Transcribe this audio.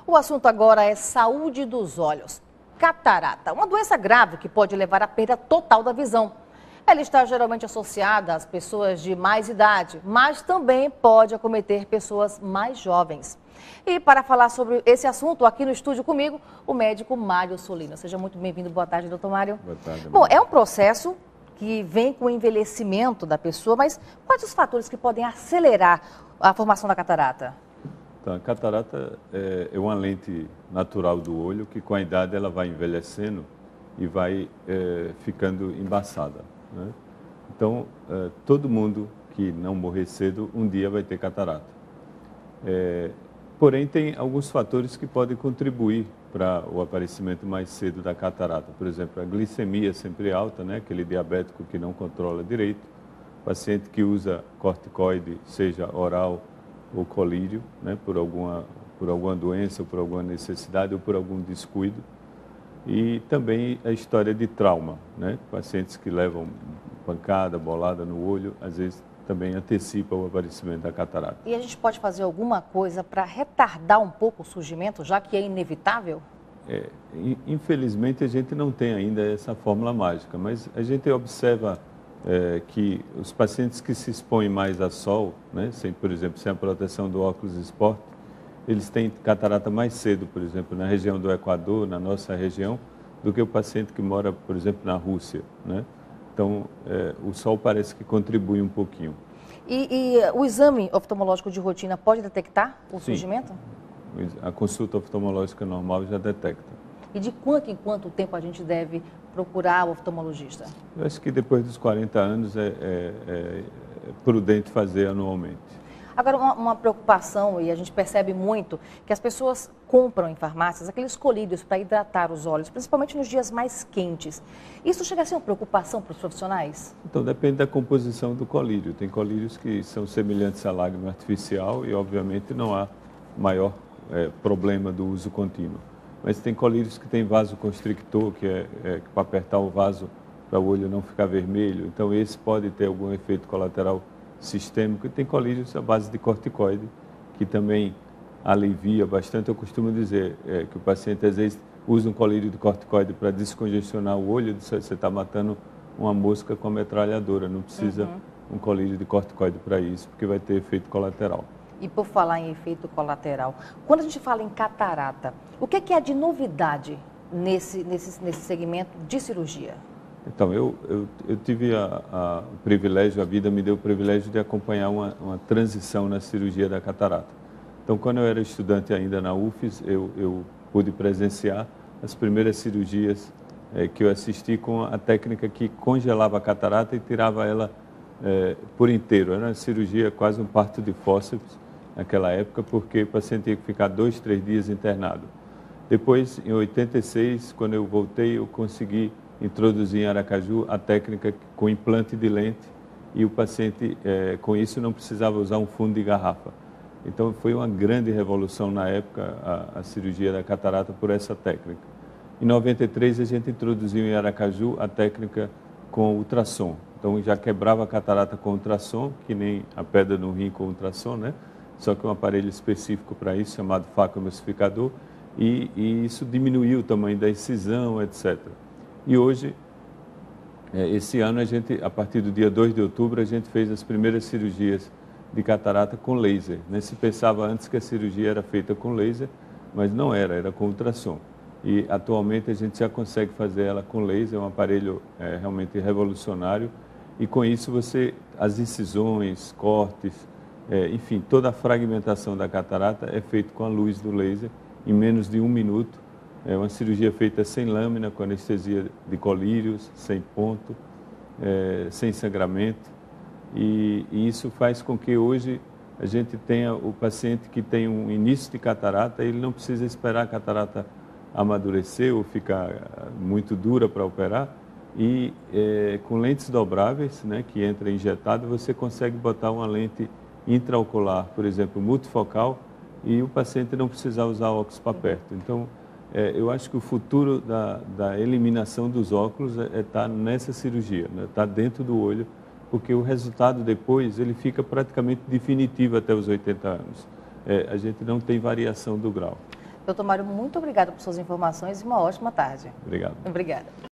O assunto agora é saúde dos olhos. Catarata, uma doença grave que pode levar à perda total da visão. Ela está geralmente associada às pessoas de mais idade, mas também pode acometer pessoas mais jovens. E para falar sobre esse assunto, aqui no estúdio comigo, o médico Mário Solino. Seja muito bem-vindo. Boa tarde, doutor Mário. Boa tarde. Bom, é um processo que vem com o envelhecimento da pessoa, mas quais os fatores que podem acelerar a formação da catarata? Então, a catarata é uma lente natural do olho que, com a idade, ela vai envelhecendo e vai ficando embaçada, né? Então, todo mundo que não morrer cedo, um dia vai ter catarata. Porém, tem alguns fatores que podem contribuir para o aparecimento mais cedo da catarata. Por exemplo, a glicemia sempre alta, né? Aquele diabético que não controla direito, paciente que usa corticoide, seja oral ou colírio, né? Por alguma doença, ou por alguma necessidade, ou por algum descuido. E também a história de trauma, né? Pacientes que levam pancada, bolada no olho, às vezes também antecipa o aparecimento da catarata. E a gente pode fazer alguma coisa para retardar um pouco o surgimento, já que é inevitável? Infelizmente, a gente não tem ainda essa fórmula mágica, mas a gente observa que os pacientes que se expõem mais a sol, né, por exemplo, sem a proteção do óculos esporte, eles têm catarata mais cedo, por exemplo, na região do Equador, na nossa região, do que o paciente que mora, por exemplo, na Rússia, né? Então, o sol parece que contribui um pouquinho. E o exame oftalmológico de rotina pode detectar o Sim. surgimento? A consulta oftalmológica normal já detecta. E de quanto em quanto tempo a gente deve procurar o oftalmologista? Eu acho que depois dos 40 anos é prudente fazer anualmente. Agora, uma preocupação, e a gente percebe muito, que as pessoas compram em farmácias aqueles colírios para hidratar os olhos, principalmente nos dias mais quentes. Isso chega a ser uma preocupação para os profissionais? Então, depende da composição do colírio. Tem colírios que são semelhantes à lágrima artificial e, obviamente, não há maior problema do uso contínuo. Mas tem colírios que tem vasoconstrictor, que é para apertar o vaso para o olho não ficar vermelho. Então, esse pode ter algum efeito colateral sistêmico. E tem colírios à base de corticoide, que também alivia bastante. Eu costumo dizer que o paciente, às vezes, usa um colírio de corticoide para descongestionar o olho. Você está matando uma mosca com a metralhadora. Não precisa um colírio de corticoide para isso, porque vai ter efeito colateral. E por falar em efeito colateral, quando a gente fala em catarata, o que é de novidade nesse segmento de cirurgia? Então, eu tive o privilégio, a vida me deu o privilégio de acompanhar uma transição na cirurgia da catarata. Então, quando eu era estudante ainda na UFES, eu pude presenciar as primeiras cirurgias que eu assisti com a técnica que congelava a catarata e tirava ela por inteiro. Era uma cirurgia, quase um parto de fórceps naquela época, porque o paciente tinha que ficar 2, 3 dias internado. Depois, em 86, quando eu voltei, eu consegui introduzir em Aracaju a técnica com implante de lente e o paciente, com isso, não precisava usar um fundo de garrafa. Então, foi uma grande revolução na época a cirurgia da catarata por essa técnica. Em 93, a gente introduziu em Aracaju a técnica com ultrassom. Então, já quebrava a catarata com ultrassom, que nem a pedra no rim com ultrassom, né? Só que um aparelho específico para isso, chamado facoemulsificador, e isso diminuiu o tamanho da incisão, etc. E hoje, esse ano, a partir do dia 2 de outubro, a gente fez as primeiras cirurgias de catarata com laser, né? Se pensava antes que a cirurgia era feita com laser, mas não era com ultrassom. E atualmente a gente já consegue fazer ela com laser, é um aparelho realmente revolucionário. E com isso as incisões, cortes, enfim, toda a fragmentação da catarata é feita com a luz do laser em menos de 1 minuto. É uma cirurgia feita sem lâmina, com anestesia de colírios, sem ponto, sem sangramento. E isso faz com que hoje a gente tenha o paciente que tem um início de catarata, ele não precisa esperar a catarata amadurecer ou ficar muito dura para operar. E com lentes dobráveis, né, que entra injetado, você consegue botar uma lente intraocular, por exemplo, multifocal, e o paciente não precisar usar óculos para perto. Então, eu acho que o futuro da eliminação dos óculos está nessa cirurgia, está dentro do olho, porque o resultado depois ele fica praticamente definitivo até os 80 anos. A gente não tem variação do grau. Doutor Mário, muito obrigada por suas informações e uma ótima tarde. Obrigado. Obrigada.